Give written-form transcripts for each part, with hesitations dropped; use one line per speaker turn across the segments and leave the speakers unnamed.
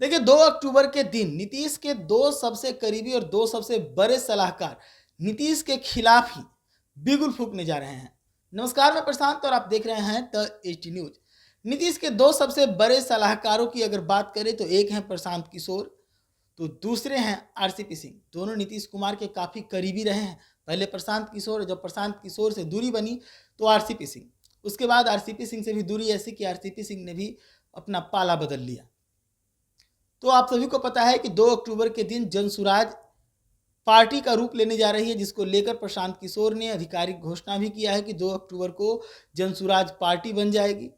देखिए 2 अक्टूबर के दिन नीतीश के 2 सबसे करीबी और 2 सबसे बड़े सलाहकार नीतीश के खिलाफ ही बिगुल फूंकने जा रहे हैं। नमस्कार, मैं प्रशांत और आप देख रहे हैं द एचटी न्यूज। नीतीश के 2 सबसे बड़े सलाहकारों की अगर बात करें तो एक हैं प्रशांत किशोर, तो दूसरे हैं आरसीपी सिंह। दोनों नीतीश कुमार के काफ़ी करीबी रहे हैं। पहले प्रशांत किशोर, जब प्रशांत किशोर से दूरी बनी तो आरसीपी सिंह, उसके बाद आरसीपी सिंह से भी दूरी ऐसी कि आरसीपी सिंह ने भी अपना पाला बदल लिया। तो आप सभी को पता है कि 2 अक्टूबर के दिन जनसुराज पार्टी का रूप लेने जा रही है, जिसको लेकर प्रशांत किशोर ने आधिकारिक घोषणा भी किया है कि 2 अक्टूबर को जनसुराज पार्टी बन जाएगी।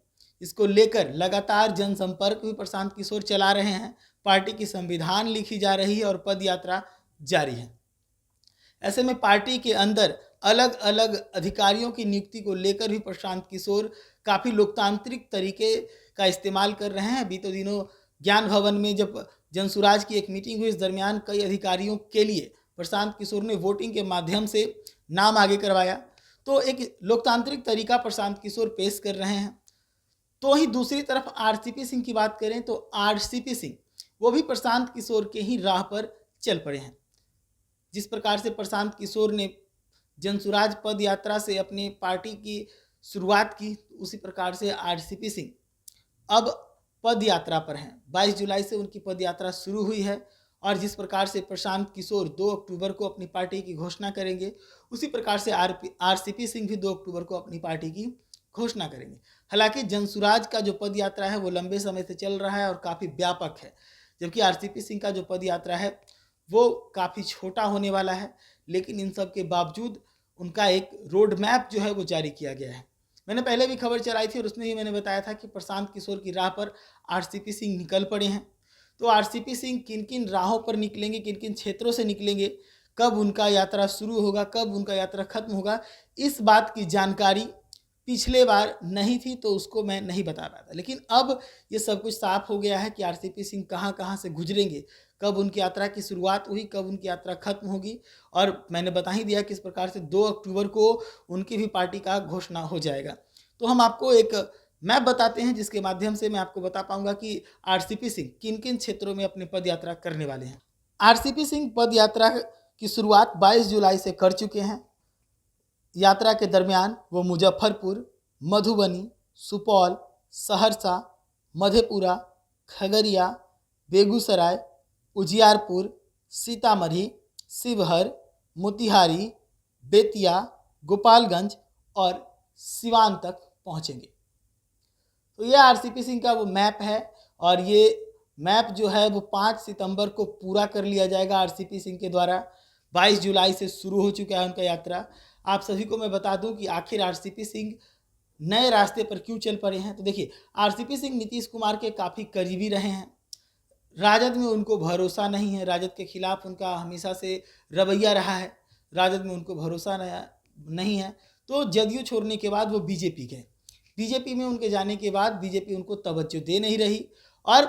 इसको लेकर लगातार जनसंपर्क भी प्रशांत किशोर चला रहे हैं। पार्टी की संविधान लिखी जा रही है और पद यात्रा जारी है। ऐसे में पार्टी के अंदर अलग अलग अधिकारियों की नियुक्ति को लेकर भी प्रशांत किशोर काफ़ी लोकतांत्रिक तरीके का इस्तेमाल कर रहे हैं। बीते दिनों ज्ञान भवन में जब जनसुराज की एक मीटिंग हुई, इस दरमियान कई अधिकारियों के लिए प्रशांत किशोर ने वोटिंग के माध्यम से नाम आगे करवाया। तो एक लोकतांत्रिक तरीका प्रशांत किशोर पेश कर रहे हैं। तो ही दूसरी तरफ आरसीपी सिंह की बात करें तो आरसीपी सिंह वो भी प्रशांत किशोर के ही राह पर चल पड़े हैं। जिस प्रकार से प्रशांत किशोर ने जनसुराज पद यात्रा से अपनी पार्टी की शुरुआत की, उसी प्रकार से आरसीपी सिंह अब पद यात्रा पर हैं। 22 जुलाई से उनकी पद यात्रा शुरू हुई है और जिस प्रकार से प्रशांत किशोर 2 अक्टूबर को अपनी पार्टी की घोषणा करेंगे, उसी प्रकार से आरसीपी सिंह भी 2 अक्टूबर को अपनी पार्टी की घोषणा करेंगे। हालांकि जनसुराज का जो पद यात्रा है वो लंबे समय से चल रहा है और काफ़ी व्यापक है, जबकि आरसीपी सिंह का जो पद यात्रा है वो काफ़ी छोटा होने वाला है। लेकिन इन सब के बावजूद उनका एक रोड मैप जो है वो जारी किया गया है। मैंने पहले भी खबर चलाई थी और उसमें ही मैंने बताया था कि प्रशांत किशोर की राह पर आरसीपी सिंह निकल पड़े हैं। तो आरसीपी सिंह किन किन राहों पर निकलेंगे, किन किन क्षेत्रों से निकलेंगे, कब उनका यात्रा शुरू होगा, कब उनका यात्रा खत्म होगा, इस बात की जानकारी पिछले बार नहीं थी तो उसको मैं नहीं बता पाया था। लेकिन अब ये सब कुछ साफ हो गया है कि आरसीपी सिंह कहाँ कहाँ से गुजरेंगे, कब उनकी यात्रा की शुरुआत हुई, कब उनकी यात्रा खत्म होगी। और मैंने बता ही दिया किस प्रकार से 2 अक्टूबर को उनकी भी पार्टी का घोषणा हो जाएगा। तो हम आपको एक मैप बताते हैं जिसके माध्यम से मैं आपको बता पाऊंगा कि आरसीपी सिंह किन किन क्षेत्रों में अपनी पद यात्रा करने वाले हैं। आरसीपी सिंह पद यात्रा की शुरुआत 22 जुलाई से कर चुके हैं। यात्रा के दरमियान वो मुजफ्फरपुर, मधुबनी, सुपौल, सहरसा, मधेपुरा, खगड़िया, बेगूसराय, उजियारपुर, सीतामढ़ी, शिवहर, मोतिहारी, बेतिया, गोपालगंज और सिवान तक पहुंचेंगे। तो ये आरसीपी सिंह का वो मैप है और ये मैप जो है वो 5 सितंबर को पूरा कर लिया जाएगा आरसीपी सिंह के द्वारा। 22 जुलाई से शुरू हो चुका है उनका यात्रा। आप सभी को मैं बता दूं कि आखिर आरसीपी सिंह नए रास्ते पर क्यों चल पड़े हैं। तो देखिए, आरसीपी सिंह नीतीश कुमार के काफ़ी करीबी रहे हैं। राजद में उनको भरोसा नहीं है, राजद के खिलाफ उनका हमेशा से रवैया रहा है, राजद में उनको भरोसा नहीं है। तो जदयू छोड़ने के बाद वो बीजेपी गए। बीजेपी में उनके जाने के बाद बीजेपी उनको तवज्जो दे नहीं रही और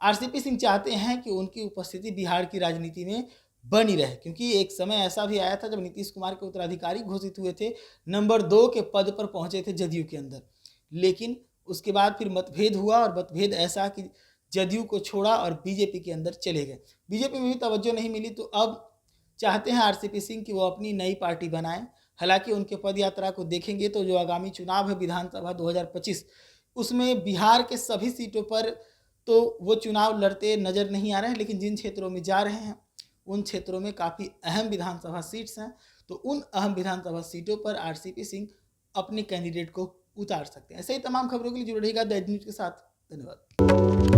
आरसीपी सिंह चाहते हैं कि उनकी उपस्थिति बिहार की राजनीति में बनी रहे, क्योंकि एक समय ऐसा भी आया था जब नीतीश कुमार के उत्तराधिकारी घोषित हुए थे, नंबर 2 के पद पर पहुंचे थे जदयू के अंदर। लेकिन उसके बाद फिर मतभेद हुआ और मतभेद ऐसा कि जदयू को छोड़ा और बीजेपी के अंदर चले गए। बीजेपी में भी तवज्जो नहीं मिली तो अब चाहते हैं आरसीपी सिंह कि वो अपनी नई पार्टी बनाएं। हालांकि उनके पद यात्रा को देखेंगे तो जो आगामी चुनाव है विधानसभा 2025, उसमें बिहार के सभी सीटों पर तो वो चुनाव लड़ते नज़र नहीं आ रहे हैं, लेकिन जिन क्षेत्रों में जा रहे हैं उन क्षेत्रों में काफ़ी अहम विधानसभा सीट्स हैं। तो उन अहम विधानसभा सीटों पर आरसीपी सिंह अपने कैंडिडेट को उतार सकते हैं। ऐसे ही तमाम खबरों के लिए जुड़े रहिएगा द न्यूज़ के साथ। धन्यवाद।